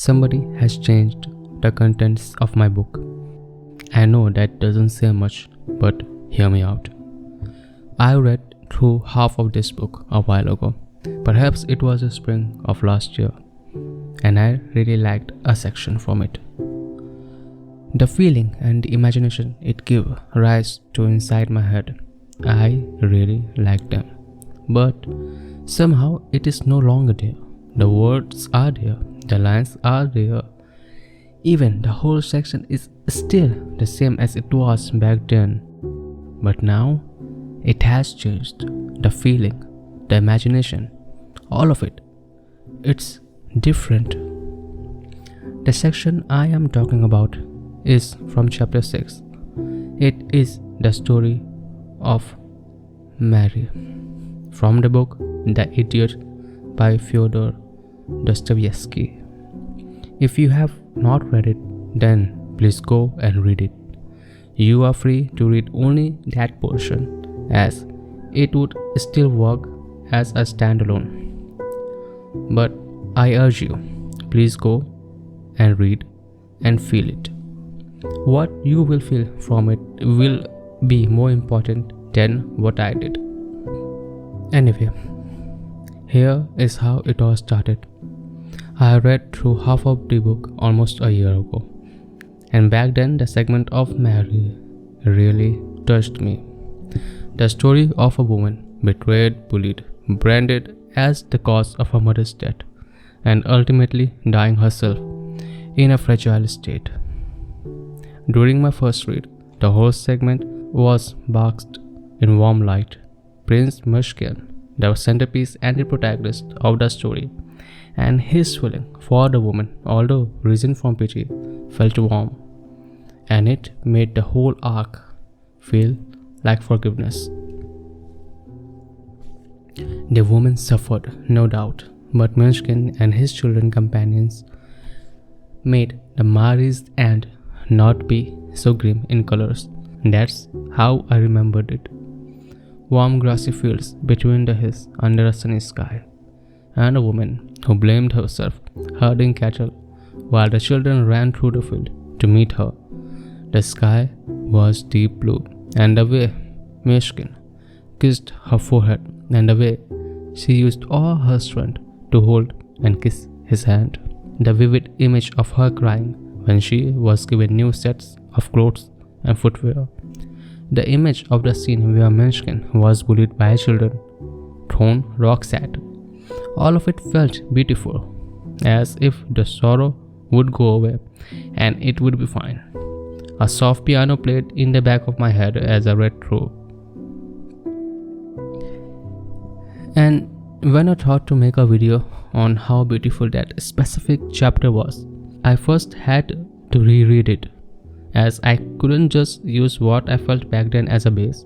Somebody has changed the contents of my book. I know that doesn't say much, but hear me out. I read through half of this book a while ago. Perhaps it was the spring of last year, and I really liked a section from it. The feeling and the imagination it gave rise to inside my head, I really liked them. But somehow it is no longer there. The words are there, the lines are there. Even the whole section is still the same as it was back then. But now, it has changed. The feeling, the imagination, all of it. It's different. The section I am talking about is from chapter 6. It is the story of Mary. From the book The Idiot by Fyodor Dostoevsky. If you have not read it, then please go and read it. You are free to read only that portion, as it would still work as a standalone. But I urge you, please go and read and feel it. What you will feel from it will be more important than what I did. Anyway, here is how it all started. I read through half of the book almost a year ago, and back then the segment of Mary really touched me. The story of a woman betrayed, bullied, branded as the cause of her mother's death, and ultimately dying herself in a fragile state. During my first read, the whole segment was basked in warm light. Prince Mushkin, the centerpiece and the protagonist of the story, and his feeling for the woman, although risen from pity, felt warm, and it made the whole arc feel like forgiveness. The woman suffered, no doubt, but Munchkin and his children companions made the Mary's end not be so grim in colors. That's how I remembered it. Warm grassy fields between the hills under a sunny sky, and a woman who blamed herself herding cattle while the children ran through the field to meet her. The sky was deep blue, and the way Mishkin kissed her forehead, and the way she used all her strength to hold and kiss his hand. The vivid image of her crying when she was given new sets of clothes and footwear. The image of the scene where Munchkin was bullied by children, thrown rocks at. All of it felt beautiful, as if the sorrow would go away and it would be fine. A soft piano played in the back of my head as I read through. And when I thought to make a video on how beautiful that specific chapter was, I first had to reread it, as I couldn't just use what I felt back then as a base.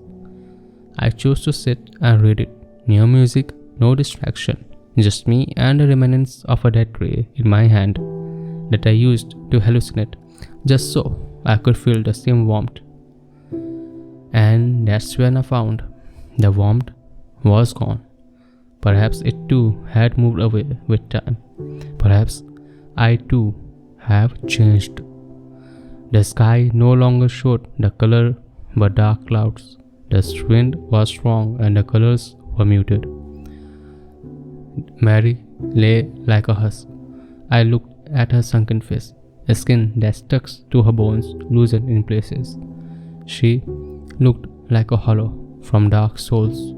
I chose to sit and read it. No music, no distraction, just me and the remnants of a dead tree in my hand that I used to hallucinate, just so I could feel the same warmth. And that's when I found the warmth was gone. Perhaps it too had moved away with time. Perhaps I too have changed. The sky no longer showed the color but dark clouds. The wind was strong and the colors were muted. Mary lay like a husk. I looked at her sunken face, a skin that stuck to her bones loosened in places. She looked like a hollow from dark souls.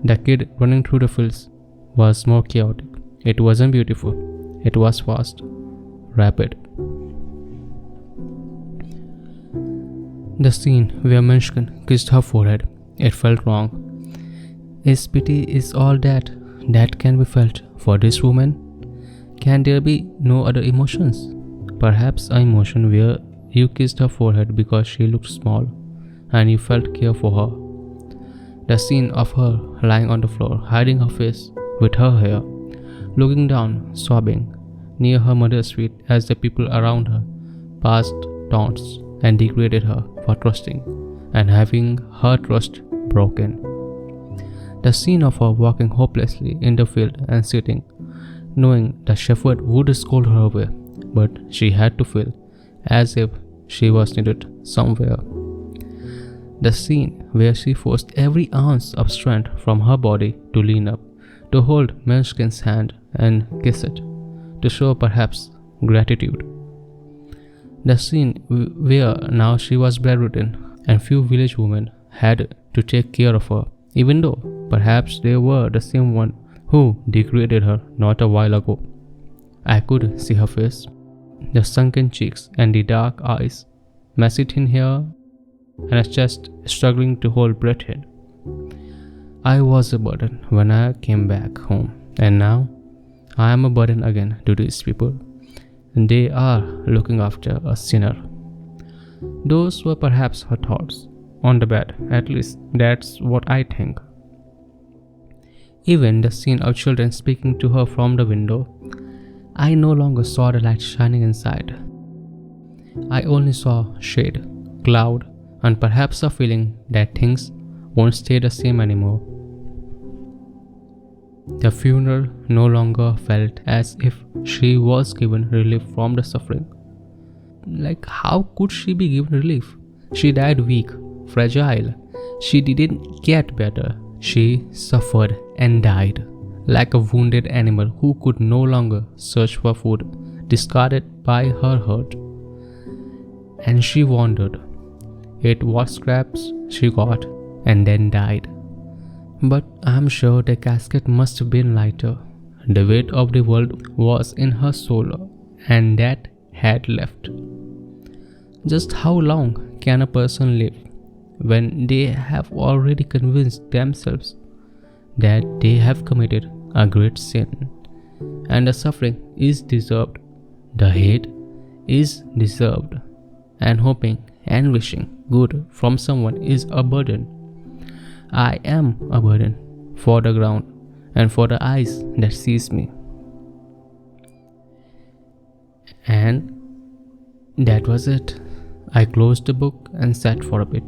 The kid running through the fields was more chaotic. It wasn't beautiful. It was fast, rapid. The scene where Munchkin kissed her forehead, it felt wrong. Is pity is all that can be felt for this woman? Can there be no other emotions? Perhaps an emotion where you kissed her forehead because she looked small and you felt care for her. The scene of her lying on the floor, hiding her face with her hair, looking down, sobbing, near her mother's feet as the people around her passed taunts and degraded her for trusting and having her trust broken. The scene of her walking hopelessly in the field and sitting knowing the shepherd would scold her away, but she had to feel as if she was needed somewhere. The scene where she forced every ounce of strength from her body to lean up, to hold Munchkin's hand and kiss it, to show perhaps gratitude. The scene where now she was bedridden and few village women had to take care of her, even though perhaps they were the same one who degraded her not a while ago. I could see her face, the sunken cheeks and the dark eyes, messy thin hair, and a chest struggling to hold breath in. I was a burden when I came back home, and now I am a burden again to these people. They are looking after a sinner. Those were perhaps her thoughts, on the bed, at least that's what I think. Even the scene of children speaking to her from the window, I no longer saw the light shining inside. I only saw shade, cloud, and perhaps a feeling that things won't stay the same anymore. The funeral no longer felt as if she was given relief from the suffering. Like, how could she be given relief? She died weak, fragile. She didn't get better. She suffered and died, like a wounded animal who could no longer search for food, discarded by her hurt. And she wandered, ate what scraps she got, and then died. But I'm sure the casket must have been lighter. The weight of the world was in her soul, and that had left. Just how long can a person live when they have already convinced themselves that they have committed a great sin, and the suffering is deserved, the hate is deserved, and hoping and wishing good from someone is a burden? I am a burden for the ground and for the eyes that sees me. And that was it. I closed the book and sat for a bit,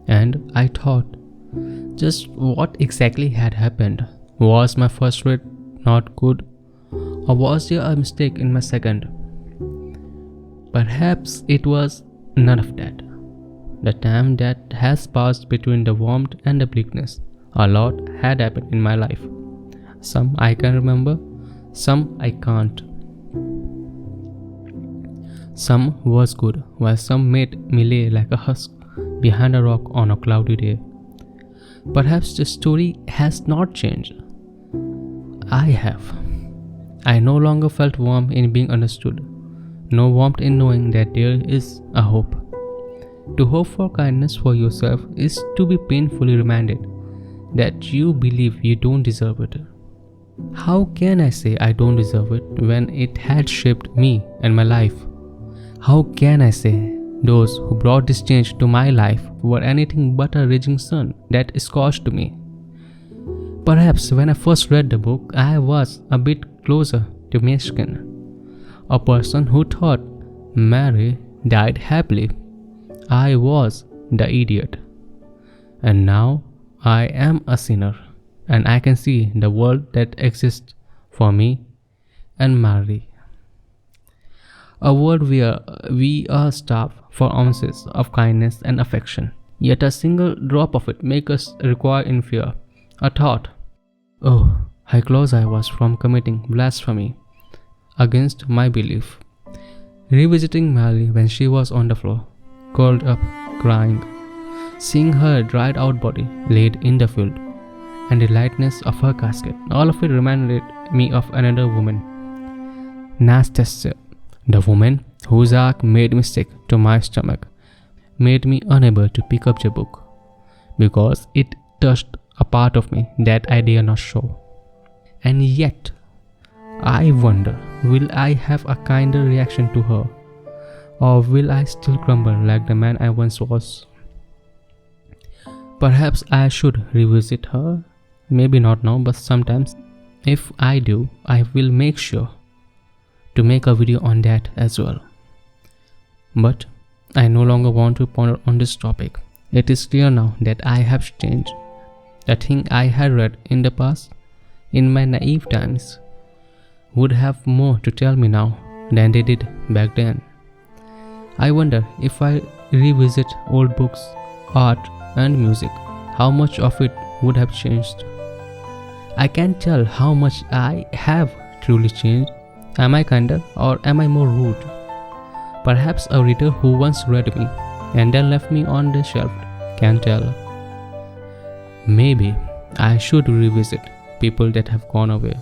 and I thought, just what exactly had happened? Was my first read not good, or was there a mistake in my second? Perhaps it was none of that. The time that has passed between the warmth and the bleakness, a lot had happened in my life. Some I can remember, some I can't. Some was good, while some made me lay like a husk behind a rock on a cloudy day. Perhaps the story has not changed. I have. I no longer felt warm in being understood, no warmth in knowing that there is a hope. To hope for kindness for yourself is to be painfully reminded that you believe you don't deserve it. How can I say I don't deserve it when it had shaped me and my life? How can I say those who brought this change to my life were anything but a raging sun that scorched me? Perhaps when I first read the book, I was a bit closer to Munchkin, a person who thought Mary died happily. I was the idiot. And now I am a sinner, and I can see the world that exists for me and Mary. A world where we are starved for ounces of kindness and affection, yet a single drop of it makes us recoil in fear. A thought, oh, how close I was from committing blasphemy against my belief. Revisiting Mary when she was on the floor, curled up, crying, seeing her dried out body laid in the field, and the lightness of her casket, all of it reminded me of another woman, Nastasia, the woman whose arc made me sick to my stomach, made me unable to pick up the book, because it touched a part of me that I dare not show. And yet, I wonder, will I have a kinder reaction to her? Or will I still crumble like the man I once was? Perhaps I should revisit her. Maybe not now, but sometimes. If I do, I will make sure to make a video on that as well. But I no longer want to ponder on this topic. It is clear now that I have changed. The thing I had read in the past, in my naive times, would have more to tell me now than they did back then. I wonder if I revisit old books, art, and music, how much of it would have changed. I can't tell how much I have truly changed. Am I kinder or am I more rude? Perhaps a reader who once read me and then left me on the shelf can tell. Maybe I should revisit people that have gone away.